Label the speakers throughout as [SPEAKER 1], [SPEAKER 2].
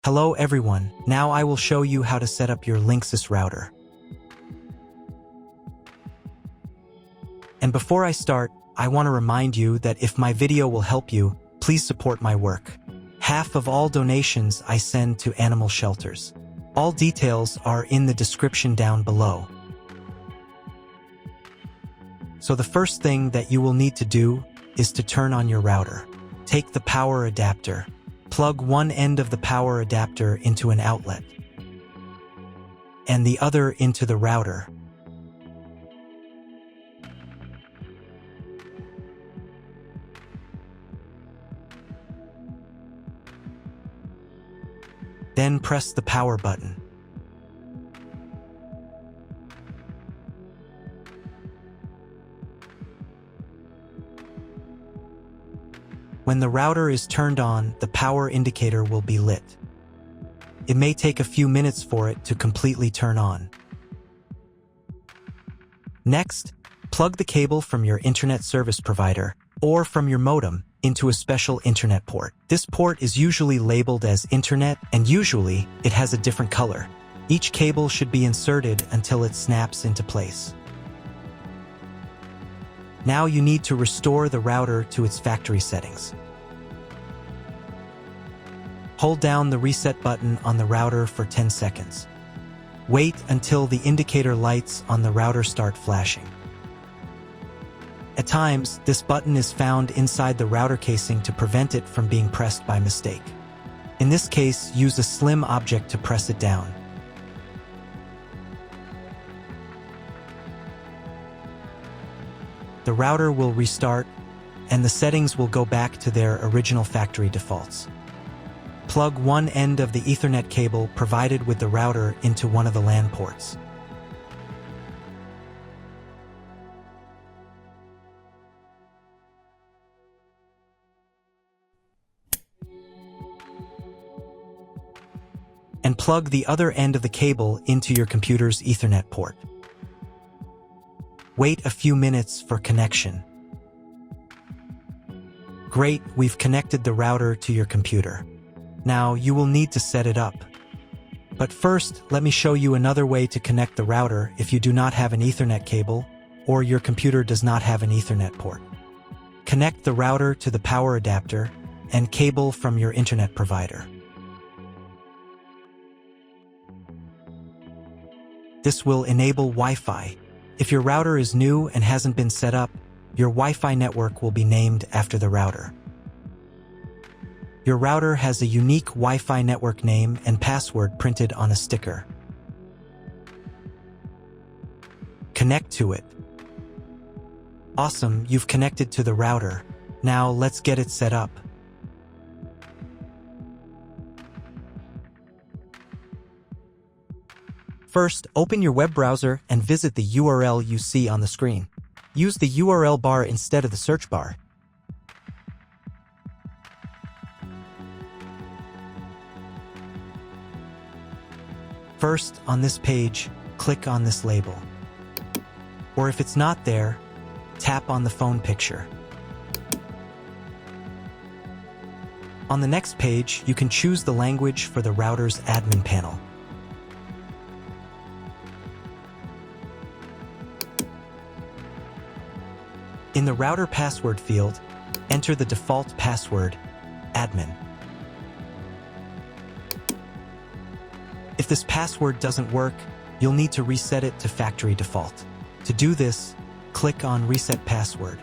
[SPEAKER 1] Hello everyone, now I will show you how to set up your LINKSYS router. And before I start, I want to remind you that if my video will help you, please support my work. Half of all donations I send to animal shelters. All details are in the description down below. So the first thing that you will need to do is to turn on your router. Take the power adapter. Plug one end of the power adapter into an outlet and the other into the router. Then press the power button. When the router is turned on, the power indicator will be lit. It may take a few minutes for it to completely turn on. Next, plug the cable from your internet service provider or from your modem into a special internet port. This port is usually labeled as internet, and usually it has a different color. Each cable should be inserted until it snaps into place. Now you need to restore the router to its factory settings. Hold down the reset button on the router for 10 seconds. Wait until the indicator lights on the router start flashing. At times, this button is found inside the router casing to prevent it from being pressed by mistake. In this case, use a slim object to press it down. The router will restart, and the settings will go back to their original factory defaults. Plug one end of the Ethernet cable provided with the router into one of the LAN ports. And plug the other end of the cable into your computer's Ethernet port. Wait a few minutes for connection. Great, we've connected the router to your computer. Now you will need to set it up. But first, let me show you another way to connect the router if you do not have an Ethernet cable or your computer does not have an Ethernet port. Connect the router to the power adapter and cable from your internet provider. This will enable Wi-Fi. If your router is new and hasn't been set up, your Wi-Fi network will be named after the router. Your router has a unique Wi-Fi network name and password printed on a sticker. Connect to it. Awesome, you've connected to the router. Now let's get it set up. First, open your web browser and visit the URL you see on the screen. Use the URL bar instead of the search bar. First, on this page, click on this label. Or if it's not there, tap on the phone picture. On the next page, you can choose the language for the router's admin panel. In the router password field, enter the default password, admin. If this password doesn't work, you'll need to reset it to factory default. To do this, click on Reset Password.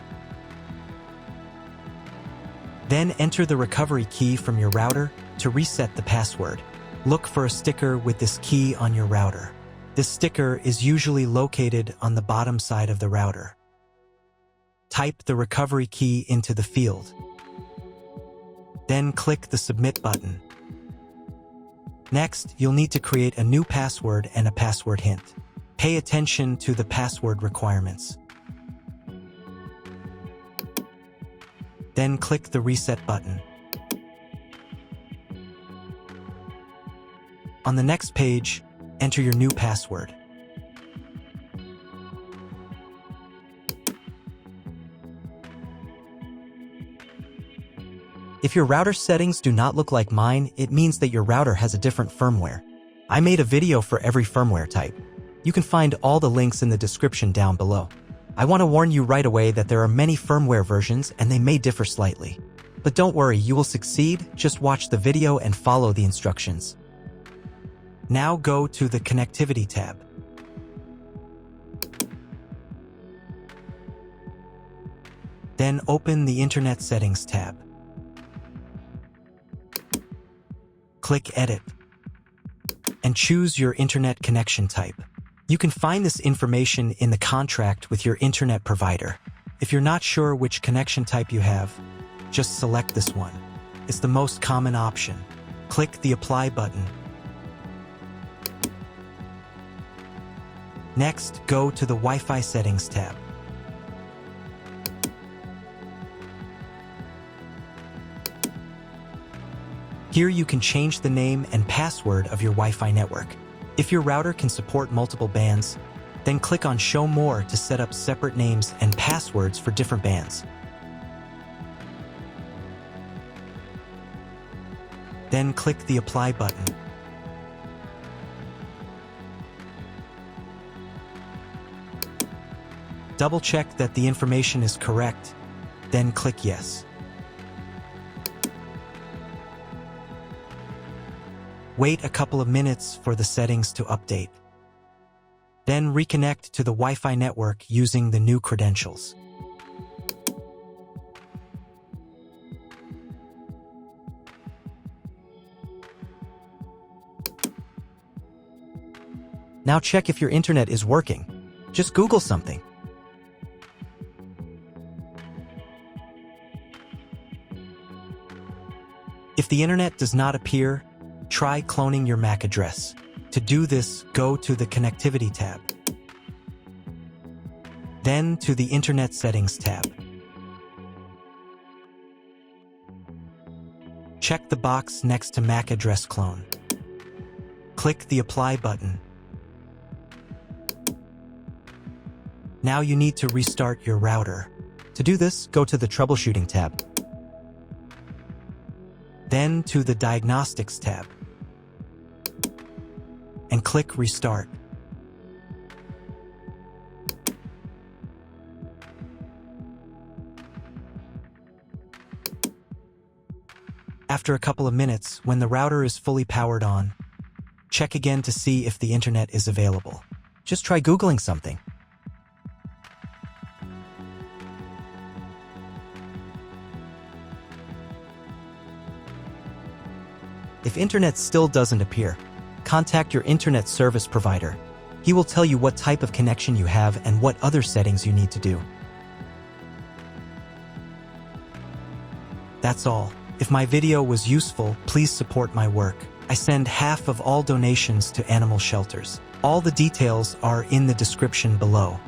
[SPEAKER 1] Then enter the recovery key from your router to reset the password. Look for a sticker with this key on your router. This sticker is usually located on the bottom side of the router. Type the recovery key into the field. Then click the Submit button. Next, you'll need to create a new password and a password hint. Pay attention to the password requirements. Then click the Reset button. On the next page, enter your new password. If your router settings do not look like mine, it means that your router has a different firmware. I made a video for every firmware type. You can find all the links in the description down below. I want to warn you right away that there are many firmware versions and they may differ slightly. But don't worry, you will succeed. Just watch the video and follow the instructions. Now go to the Connectivity tab. Then open the Internet Settings tab. Click Edit and choose your internet connection type. You can find this information in the contract with your internet provider. If you're not sure which connection type you have, just select this one. It's the most common option. Click the Apply button. Next, go to the Wi-Fi Settings tab. Here you can change the name and password of your Wi-Fi network. If your router can support multiple bands, then click on Show More to set up separate names and passwords for different bands. Then click the Apply button. Double-check that the information is correct, then click Yes. Wait a couple of minutes for the settings to update. Then reconnect to the Wi-Fi network using the new credentials. Now check if your internet is working. Just Google something. If the internet does not appear, try cloning your MAC address. To do this, go to the Connectivity tab. Then to the Internet Settings tab. Check the box next to MAC address clone. Click the Apply button. Now you need to restart your router. To do this, go to the Troubleshooting tab. Then to the Diagnostics tab. And click Restart. After a couple of minutes, when the router is fully powered on, check again to see if the internet is available. Just try Googling something. If internet still doesn't appear, contact your internet service provider. He will tell you what type of connection you have and what other settings you need to do. That's all. If my video was useful, please support my work. I send half of all donations to animal shelters. All the details are in the description below.